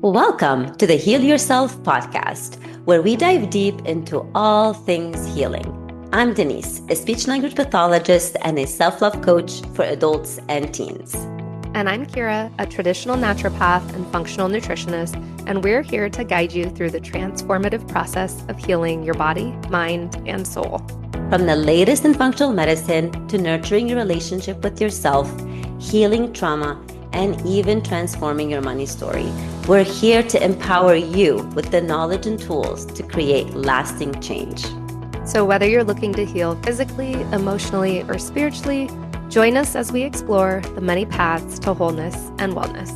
Welcome to the Heal Yourself podcast, where we dive deep into all things healing. I'm Denise, a speech language pathologist and a self-love coach for adults and teens. And I'm Kira, a traditional naturopath and functional nutritionist, and we're here to guide you through the transformative process of healing your body, mind, and soul. From the latest in functional medicine to nurturing your relationship with yourself, healing trauma, and even transforming your money story, we're here to empower you with the knowledge and tools to create lasting change. So whether you're looking to heal physically, emotionally, or spiritually, join us as we explore the many paths to wholeness and wellness.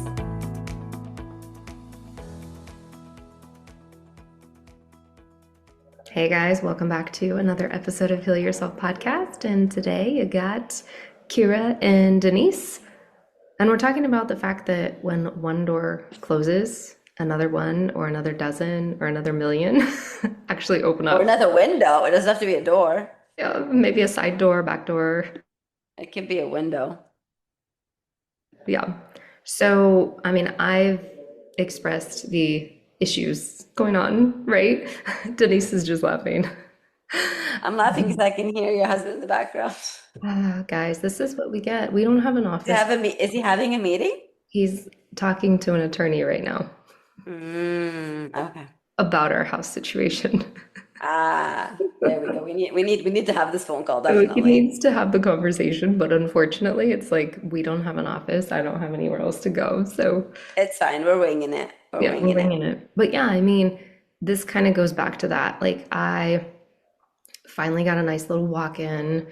Hey guys, welcome back to another episode of Heal Yourself podcast. And today you got Kira and Denise. And we're talking about the fact that when one door closes, another one or another dozen or another million actually open up. Or another window. It doesn't have to be a door. Yeah, maybe a side door, back door. It could be a window. Yeah. So, I mean, I've expressed the issues going on, right? Denise is just laughing. I'm laughing because I can hear your husband in the background. Guys, this is what we get. We don't have an office. Is he having a meeting? He's talking to an attorney right now Okay. about our house situation. There we go. We need to have this phone call, So he definitely. needs to have the conversation, but unfortunately, it's like we don't have an office. I don't have anywhere else to go. So It's fine. We're winging it. yeah, we're winging it. But yeah, I mean, this kind of goes back to that. Like I finally got a nice little walk in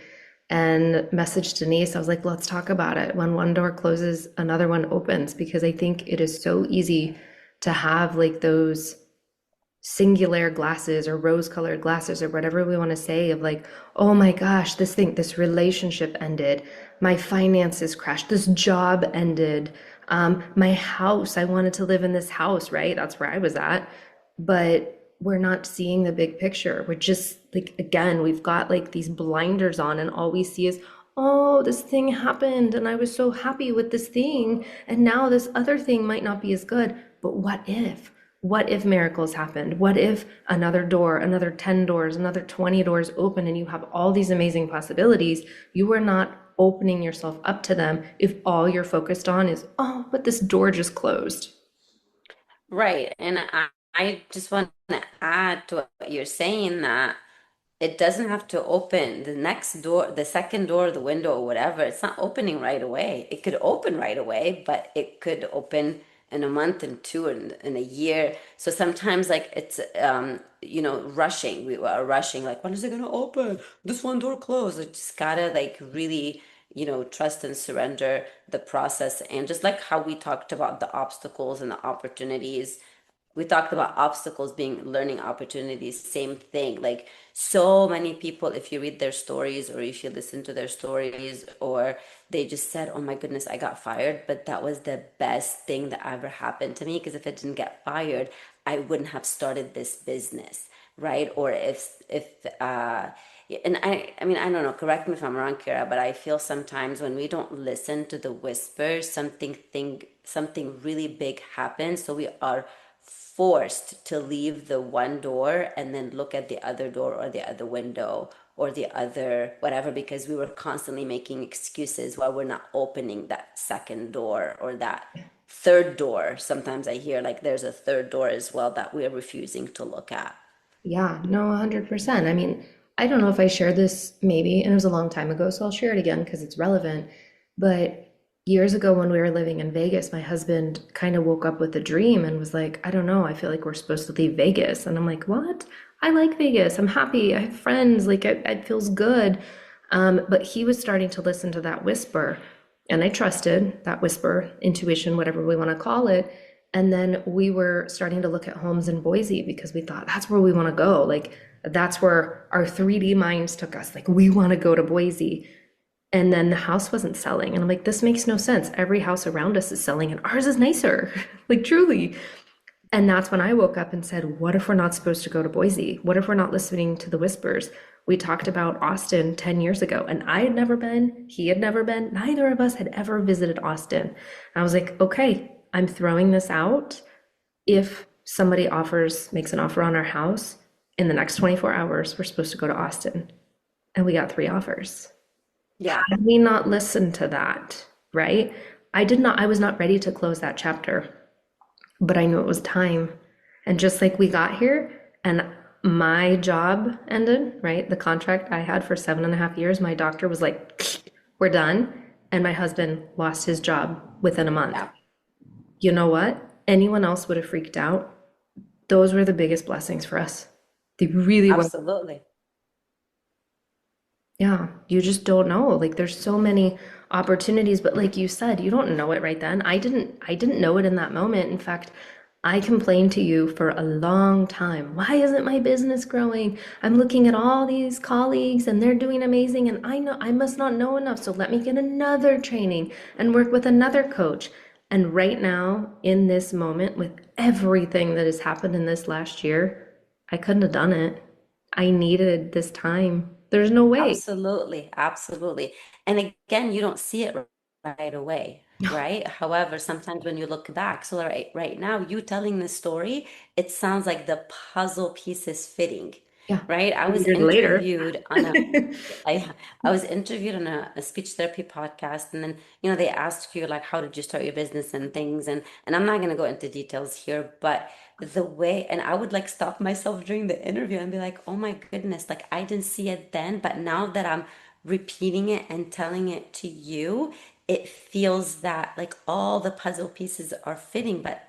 and messaged Denise. I was like, let's talk about it. When one door closes, another one opens, because I think it is so easy to have like those singular glasses or rose-colored glasses or whatever we want to say of like, oh my gosh, this relationship ended, my finances crashed, this job ended, my house, I wanted to live in this house, right? That's where I was at. But we're not seeing the big picture. We're just like, again, we've got like these blinders on and all we see is, oh, this thing happened and I was so happy with this thing. And now this other thing might not be as good. But what if? What if miracles happened? What if another door, another 10 doors, another 20 doors open and you have all these amazing possibilities? You are not opening yourself up to them if all you're focused on is, oh, but this door just closed. Right. And I just want to add to what you're saying, that it doesn't have to open the next door, the second door, the window, or whatever. It's not opening right away. It could open right away, but it could open in a month and two and in a year. So sometimes like it's rushing. We are rushing, like, when is it gonna open? This one door closed. It just gotta like really, trust and surrender the process. And just like how we talked about the obstacles and the opportunities, we talked about obstacles being learning opportunities, same thing. Like so many people, if you read their stories or if you listen to their stories, or they just said, oh my goodness, I got fired, but that was the best thing that ever happened to me, because if I didn't get fired, I wouldn't have started this business, right? Or and I mean, I don't know, correct me if I'm wrong, Kira, but I feel sometimes when we don't listen to the whispers, something really big happens. So we are forced to leave the one door and then look at the other door or the other window or the other whatever, because we were constantly making excuses why we're not opening that second door or that third door. Sometimes I hear like there's a third door as well that we're refusing to look at. Yeah, no, 100%. I mean, I don't know if I shared this maybe, and it was a long time ago, so I'll share it again because it's relevant. But years ago when we were living in Vegas, my husband kind of woke up with a dream and was like, I don't know, I feel like we're supposed to leave Vegas. And I'm like, what? I like Vegas. I'm happy. I have friends. Like it feels good. But he was starting to listen to that whisper, and I trusted that whisper, intuition, whatever we want to call it. And then we were starting to look at homes in Boise because we thought that's where we want to go. Like that's where our 3D minds took us. Like we want to go to Boise. And then the house wasn't selling. And I'm like, this makes no sense. Every house around us is selling and ours is nicer. Like truly. And that's when I woke up and said, what if we're not supposed to go to Boise? What if we're not listening to the whispers? We talked about Austin 10 years ago, and I had never been, he had never been, neither of us had ever visited Austin. And I was like, okay, I'm throwing this out. if somebody makes an offer on our house in the next 24 hours, we're supposed to go to Austin. And we got 3 offers. Yeah, Had we not listened to that, right? I was not ready to close that chapter, but I knew it was time. And just like we got here and my job ended, right? The contract I had for 7.5 years, my doctor was like, we're done. And my husband lost his job within a month. yeah, You know what? Anyone else would have freaked out. Those were the biggest blessings for us. They really were. absolutely. Yeah, you just don't know. Like there's so many opportunities, but like you said, you don't know it right then. I didn't know it in that moment. In fact, I complained to you for a long time. Why isn't my business growing? I'm looking at all these colleagues and they're doing amazing and I know I must not know enough. So let me get another training and work with another coach. And right now, in this moment, with everything that has happened in this last year, I couldn't have done it. I needed this time. There's no way. Absolutely, absolutely. And again, you don't see it right away, right? However, sometimes when you look back, so right now, you telling this story, it sounds like the puzzle pieces fitting, Yeah. right? Years later. I I was interviewed on a speech therapy podcast, and then they asked you like, how did you start your business and things, and I'm not gonna go into details here, but the way, and I would like stop myself during the interview and be like, oh my goodness, like I didn't see it then, but now that I'm repeating it and telling it to you, it feels that like all the puzzle pieces are fitting, but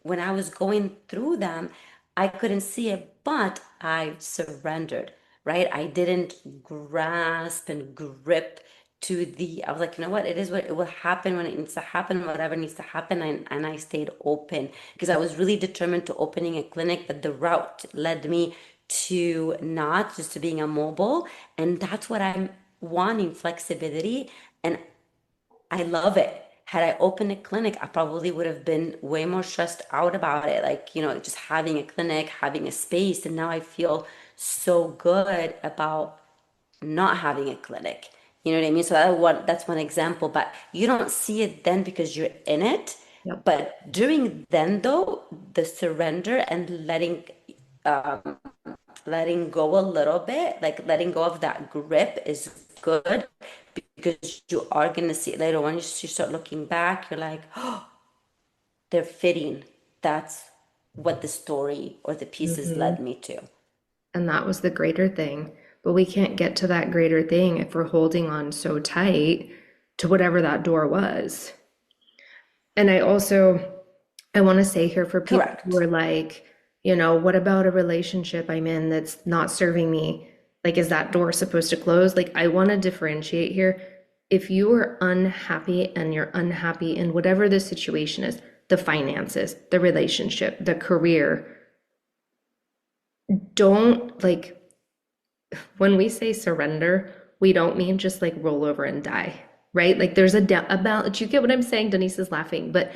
when I was going through them, I couldn't see it, but I surrendered, right? I didn't grasp and grip I was like, you know what? It is what it will happen when it needs to happen, whatever needs to happen. And I stayed open because I was really determined to opening a clinic, but the route led me to not just to being a mobile. And that's what I'm wanting, flexibility. And I love it. Had I opened a clinic, I probably would have been way more stressed out about it. Like, just having a clinic, having a space. And now I feel so good about not having a clinic. You know what I mean? So that's one example, but you don't see it then because you're in it. Yep. But during then though, the surrender and letting go a little bit, like letting go of that grip is good because you are going to see it later. When you start looking back, you're like, oh, they're fitting. That's what the story or the pieces Hmm. led me to. And that was the greater thing. But we can't get to that greater thing if we're holding on so tight to whatever that door was. And I want to say here for people who Correct. are like, what about a relationship I'm in that's not serving me? Like, is that door supposed to close? Like, I want to differentiate here. If you are unhappy and you're unhappy in whatever the situation is, the finances, the relationship, the career, don't like when we say surrender, we don't mean just like roll over and die, right? Like there's a balance. You get what I'm saying? Denise is laughing, but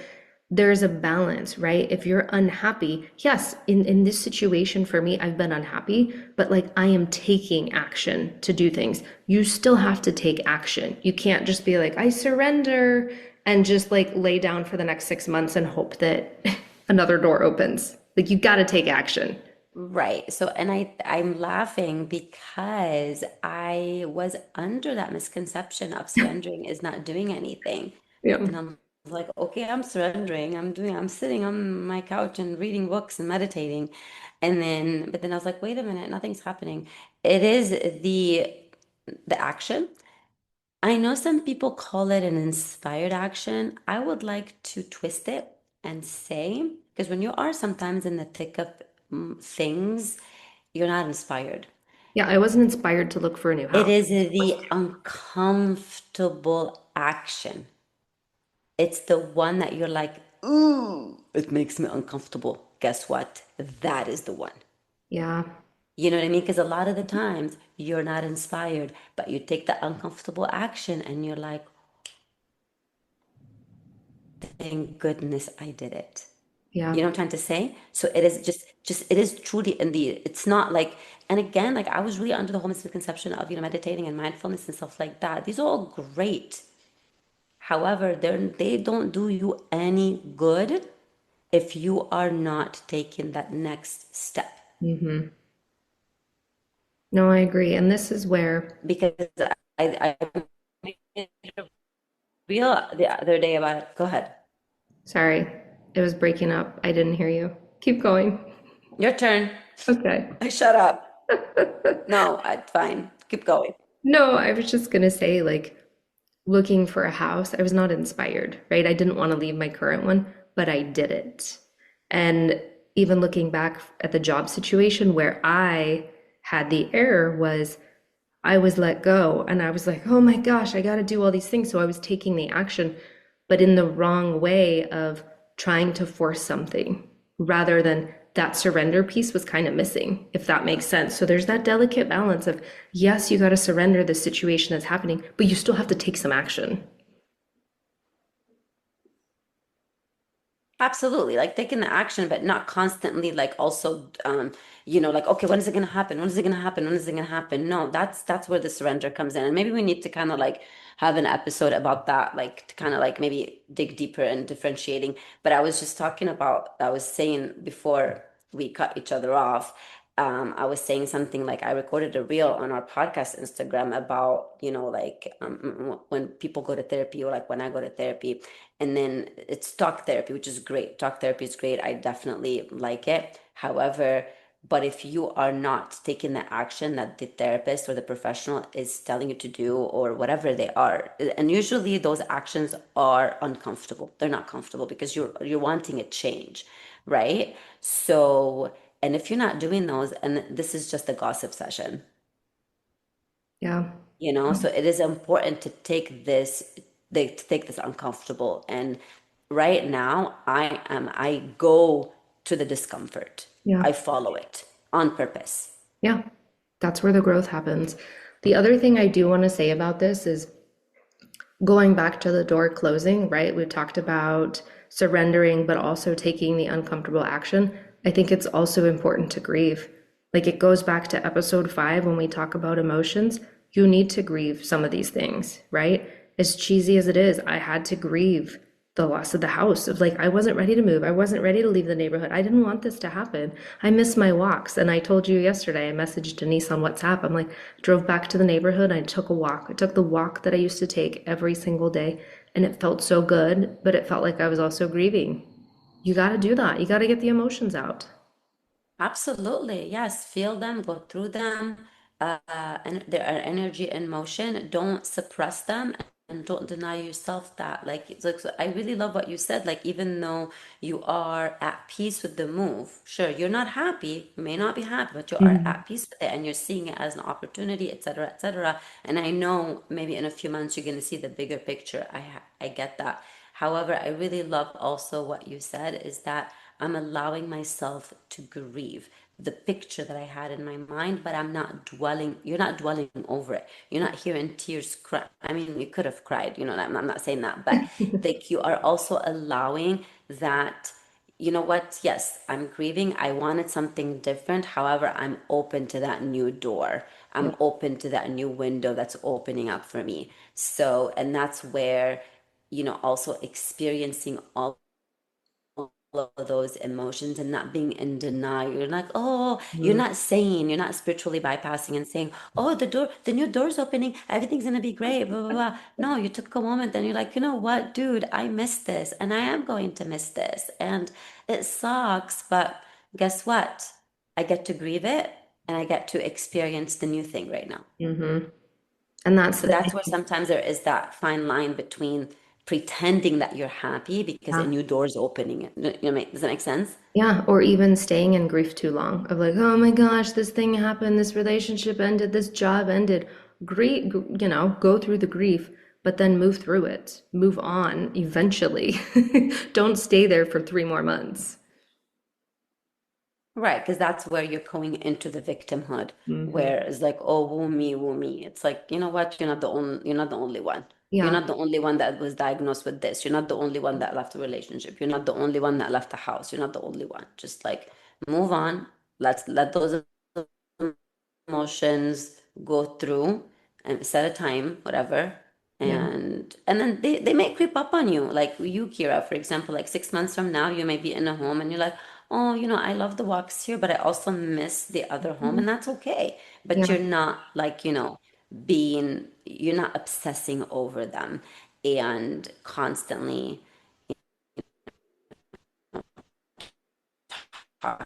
there's a balance, right? If you're unhappy, yes, in this situation for me, I've been unhappy, but like I am taking action to do things. You still have to take action. You can't just be like, I surrender and just like lay down for the next 6 months and hope that another door opens. Like you got to take action. Right. So, and I'm laughing because I was under that misconception of surrendering is not doing anything. Yeah. And I'm like, okay, I'm surrendering. I'm sitting on my couch and reading books and meditating. But then I was like, wait a minute, nothing's happening. It is the action. I know some people call it an inspired action. I would like to twist it and say, because when you are sometimes in the thick of things, you're not inspired. Yeah, I wasn't inspired to look for a new It house. is the uncomfortable action. It's the one that you're like, ooh, it makes me uncomfortable. Guess what? That is the one. Yeah, You know what I mean? Because a lot of the times you're not inspired, but you take the uncomfortable action and you're like, thank goodness I did it. yeah, You know what I'm trying to say? So it is just it is truly in the it's not like, and again, like I was really under the whole misconception of, meditating and mindfulness and stuff like that. These are all great. However, they don't do you any good if you are not taking that next step. Hmm. No, I agree. And this is where, Because I made a reel the other day about it. Go ahead. sorry, it was breaking up. I didn't hear you. Keep going. Your turn. Okay. Shut up. No, fine. Keep going. No, I was just gonna say, like, looking for a house, I was not inspired, right? I didn't want to leave my current one, but I did it. And even looking back at the job situation where I had the error was I was let go and I was like, oh my gosh, I got to do all these things. So I was taking the action, but in the wrong way of trying to force something rather than that surrender piece was kind of missing, if that makes sense. So there's that delicate balance of, yes, you got to surrender the situation that's happening, but you still have to take some action. Absolutely, like taking the action, but not constantly like also like, okay, when is it gonna happen? When is it gonna happen? When is it gonna happen? No, that's where the surrender comes in. And maybe we need to kind of like have an episode about that, like to kind of like maybe dig deeper and differentiating. But I was saying before we cut each other off, I was saying something like I recorded a reel on our podcast Instagram about, like when people go to therapy or like when I go to therapy, and then it's talk therapy, which is great. Talk therapy is great. I definitely like it. However, but if you are not taking the action that the therapist or the professional is telling you to do or whatever they are, and usually those actions are uncomfortable. They're not comfortable because you're wanting a change, right? So, and if you're not doing those, and this is just a gossip session, Yeah. so it is important to take this uncomfortable. And right now I go to the discomfort. Yeah. I follow it on purpose. Yeah. That's where the growth happens. The other thing I do want to say about this is going back to the door closing, right? We talked about surrendering, but also taking the uncomfortable action. I think it's also important to grieve. Like it goes back to episode 5 when we talk about emotions. You need to grieve some of these things, right? As cheesy as it is, I had to grieve the loss of the house of like I wasn't ready to move. I wasn't ready to leave the neighborhood. I didn't want this to happen. I miss my walks. And I told you yesterday, I messaged Denise on WhatsApp. I'm like, drove back to the neighborhood. I took a walk. I took the walk that I used to take every single day. And it felt so good, but it felt like I was also grieving. You got to do that. You got to get the emotions out. Absolutely. Yes. Feel them, go through them. And there are energy in motion. Don't suppress them and don't deny yourself that. Like, it's like so I really love what you said. Like, even though you are at peace with the move, sure, you're not happy, you may not be happy, but you are Mhm. at peace with it and you're seeing it as an opportunity, etc., etc. And I know maybe in a few months you're going to see the bigger picture. I get that. However, I really love also what you said is that I'm allowing myself to grieve the picture that I had in my mind, but you're not dwelling over it. You're not hearing tears cry. I mean, you could have cried, I'm not saying that, but like you are also allowing that, you know what? Yes, I'm grieving. I wanted something different. However, I'm open to that new door. Yeah. I'm open to that new window that's opening up for me. So, and that's where, also experiencing all of those emotions and not being in denial. You're like, oh, Mhm. you're not spiritually bypassing and saying, oh, the new door's opening, everything's gonna be great, blah, blah, blah. No, you took a moment and you're like, you know what, dude, I miss this and I am going to miss this. And it sucks, but guess what? I get to grieve it and I get to experience the new thing right now. Mhm. And that's So the that's where thing. sometimes there is that fine line between pretending that you're happy because a Yeah. new door's opening. Does that make sense? Yeah, or even staying in grief too long of like, oh my gosh, this thing happened, this relationship ended, this job ended. Grief, go through the grief, but then move through it, move on eventually. Don't stay there for 3 more months. Right, because that's where you're going into the victimhood, Hmm. where it's like, oh, woo me. It's like, you know what? You're not the only one. You're Yeah. not the only one that was diagnosed with this. You're not the only one that left a relationship. You're not the only one that left a house. You're not the only one. Just like move on. Let's let those emotions go through and set a time, whatever, Yeah. And then they may creep up on you. Like you, Kira, for example, like 6 months from now, you may be in a home and you're like, oh, I love the walks here, but I also miss the other home, Mhm. and that's okay. But Yeah. you're not like, you're not obsessing over them and constantly talking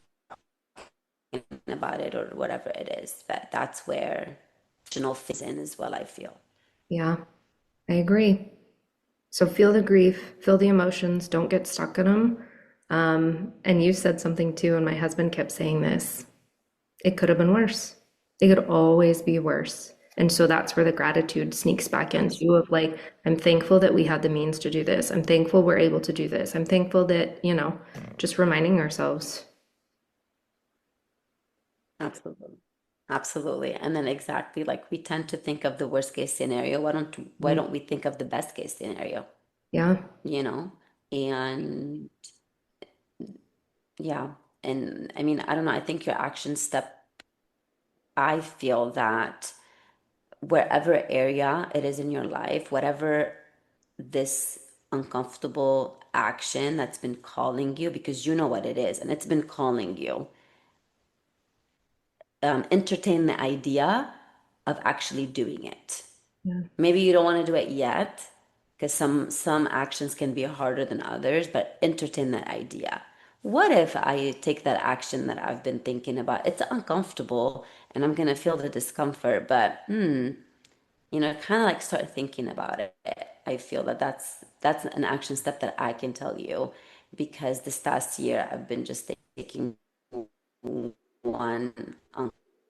about it or whatever it is. But that's where emotional fits in as well, I feel. Yeah. I agree. So feel the grief, feel the emotions, don't get stuck in them. And you said something too, and my husband kept saying this. It could have been worse. It could always be worse. And so that's where the gratitude sneaks back into of Absolutely. like, I'm thankful that we had the means to do this. I'm thankful we're able to do this. I'm thankful that, just reminding ourselves. Absolutely. Absolutely. And then exactly like we tend to think of the worst case scenario. Why Mm. don't we think of the best case scenario? Yeah. You know? And yeah. And I mean, I don't know. I think your action step, I feel that wherever area it is in your life, whatever this uncomfortable action that's been calling you, because you know what it is and it's been calling you, entertain the idea of actually doing it. Yeah. Maybe you don't want to do it yet because some actions can be harder than others, but entertain that idea. What if I take that action that I've been thinking about? It's uncomfortable and I'm going to feel the discomfort, but kind of like start thinking about it. I feel that that's an action step that I can tell you because this past year I've been just taking one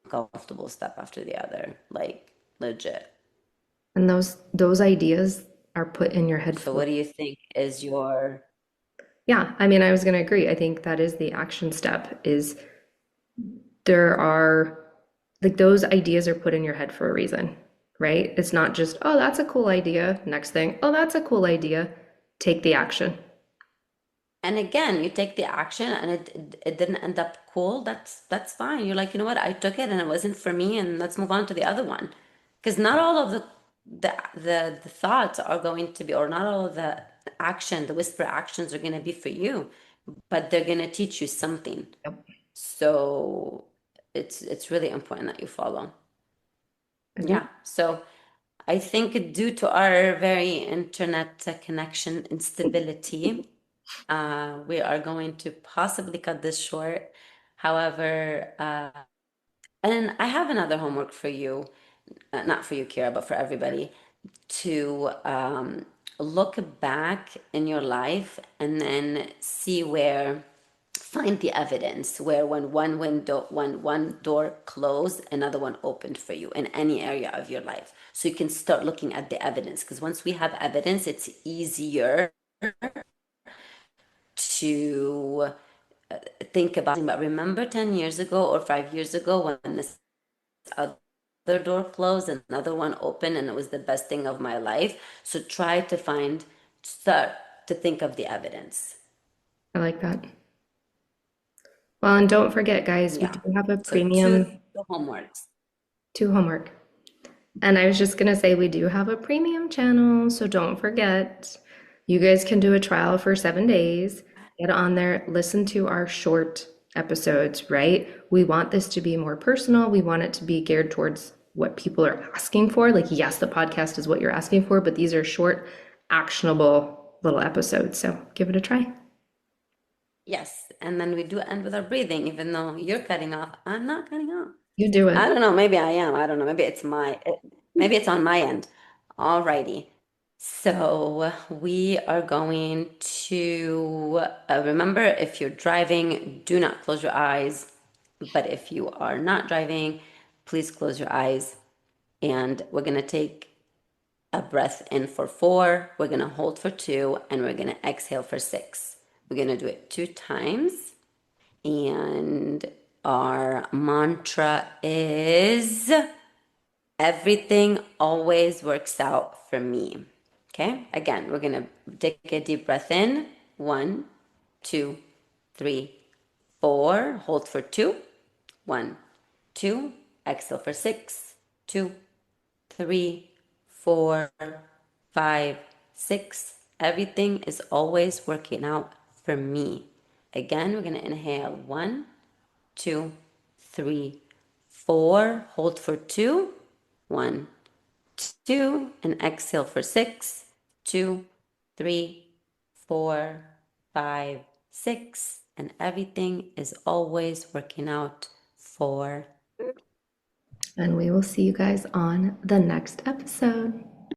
uncomfortable step after the other, like legit. And those ideas are put in your head So for. what do you think is your Yeah, I mean, I was going to agree. I think that is the action step is there are like those ideas are put in your head for a reason, right? It's not just, oh, that's a cool idea. Next thing, oh, that's a cool idea. Take the action. and again, you take the action and it didn't end up cool. That's fine. You're like, you know what? I took it and it wasn't for me, and let's move on to the other one. Because not all of the thoughts are going to be, or not all of the action, the whisper actions are going to be for you, but they're going to teach you something. Yep. So it's really important that you follow. Agree. Yeah. So I think due to our very internet connection instability, we are going to possibly cut this short. However, and I have another homework for you, not for you, Kira, but for everybody, to look back in your life and then see where, find the evidence where when one door closed, another one opened for you in any area of your life. So you can start looking at the evidence because once we have evidence, it's easier to think about. But remember 10 years ago or 5 years ago when this other door closed, another one opened, and it was the best thing of my life. So try to start to think of the evidence. I like that. Well, and don't forget, guys, we do Yeah. have a So two premium homeworks. two homework. And I was just going to say, we do have a premium channel, so don't forget. You guys can do a trial for 7 days, get on there, listen to our short episodes, right? We want this to be more personal. We want it to be geared towards what people are asking for. Like, yes, the podcast is what you're asking for, but these are short, actionable little episodes. So give it a try. Yes. And then we do end with our breathing, even though you're cutting off. I'm not cutting off. You do I it. don't know. Maybe I am. I don't know. Maybe it's on my end. Alrighty. So we are going to remember if you're driving, do not close your eyes. But if you are not driving, please close your eyes. And we're going to take a breath in for 4. We're going to hold for 2. And we're going to exhale for 6. We're going to do it 2 times. And our mantra is everything always works out for me. Okay, again, we're gonna take a deep breath in. 1, 2, 3, 4. Hold for 2. 1, 2. Exhale for 6. 2, 3, 4. 5, 6. Everything is always working out for me. Again, we're going to inhale 1, 2, 3, 4. Hold for 2. 1, 2. And exhale for 6, 2, 3, 4, 5, 6. And everything is always working out for. And we will see you guys on the next episode.